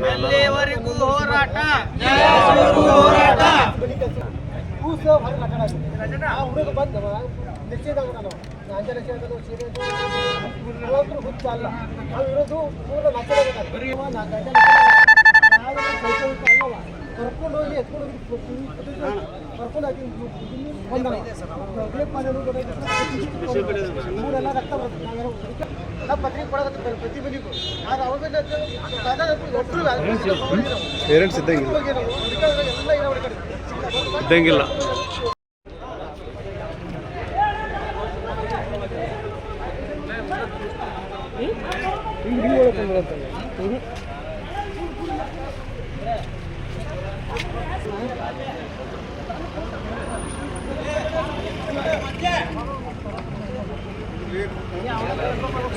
ಅಲ್ಲಿವರೆಗೂ ಹೋರಾಟ. ಹುಡುಗ ಬಂದ ನಿಶ್ಚಿತ ಅಂಜನ ಹುಚ್ಚ ಅಲ್ಲ ನಾವು ಇರೋದು ಪೂರ್ಣ ಅಲ್ಲವ ಕರ್ಕೊಂಡು ಹೋಗಿ ಎತ್ಕೊಂಡು ಕರ್ಕೊಂಡು ಹೋಗಿ ಊರೆಲ್ಲ ರಕ್ತ ಬರ್ತದೆ. ನಾವು ಪತ್ರಿಕೆ ಕೊಡೋದು ಪ್ರತಿ ಮನೆಗೂ ಆದ್ರೆ ಅವಾಗ ಪೇರೆಂಟ್ಸ್ ಇದ್ದಂಗಿಲ್ಲ.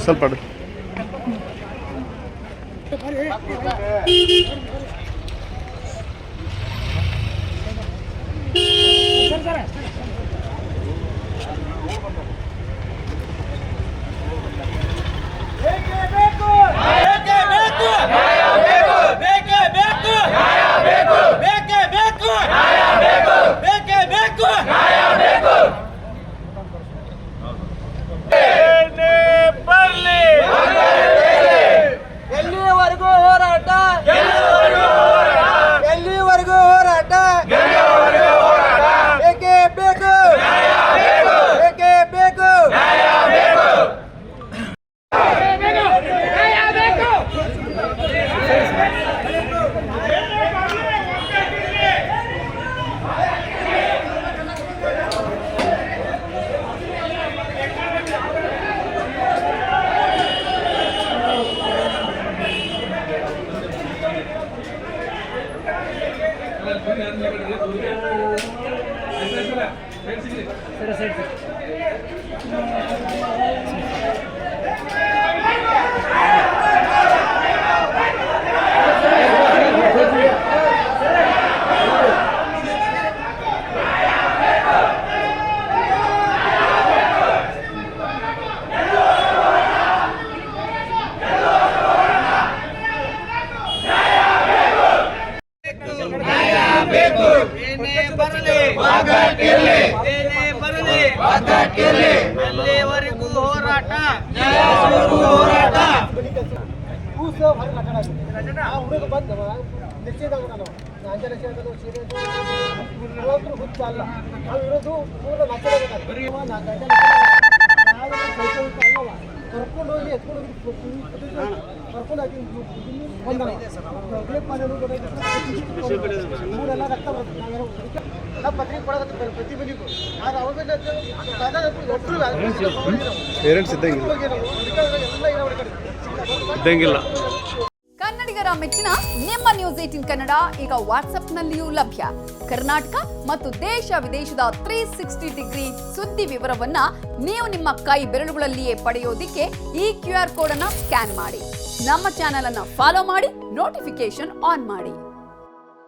ಸ್ವಲ್ಪ ಅಲ್ಲಿವರೆಗೂ ಹೋರಾಟ. ಹುಡುಗ ಬಂದ ನಿಶ್ಚಿತ ಅಂಜನ ಹುಚ್ಚ ಅಲ್ಲ ನಾವು ಇರೋದು ಪೂರ್ಣ ಅಲ್ಲವ ಕರ್ಕೊಂಡು ಹೋಗಿ ಎತ್ಕೊಂಡು ಕರ್ಕೊಂಡು ಹೋಗಿ ಊರೆಲ್ಲ ರಕ್ತ ಬರ್ತದೆ. ನಾವು ಪತ್ರಿಕೆ ಕೊಡೋದು ಪ್ರತಿ ಮನೆಗೂ ಆದ್ರೆ ಅವಾಗ ಪೇರೆಂಟ್ಸ್ ಇದ್ದಂಗಿಲ್ಲ. ಕನ್ನಡಿಗರ ಮೆಚ್ಚಿನ ನಿಮ್ಮ ನ್ಯೂಸ್ 18 ಕನ್ನಡ ಈಗ ವಾಟ್ಸ್ಆಪ್ನಲ್ಲಿಯೂ ಲಭ್ಯ. ಕರ್ನಾಟಕ ಮತ್ತು ದೇಶ ವಿದೇಶದ 360 ಡಿಗ್ರಿ ಸುದ್ದಿ ವಿವರವನ್ನ ನೀವು ನಿಮ್ಮ ಕೈ ಬೆರಳುಗಳಲ್ಲಿಯೇ ಪಡೆಯೋದಿಕ್ಕೆ ಈ QR ಕೋಡ್ ಅನ್ನ ಸ್ಕ್ಯಾನ್ ಮಾಡಿ. ನಮ್ಮ ಚಾನೆಲ್ ಅನ್ನ ಫಾಲೋ ಮಾಡಿ, ನೋಟಿಫಿಕೇಶನ್ ಆನ್ ಮಾಡಿ.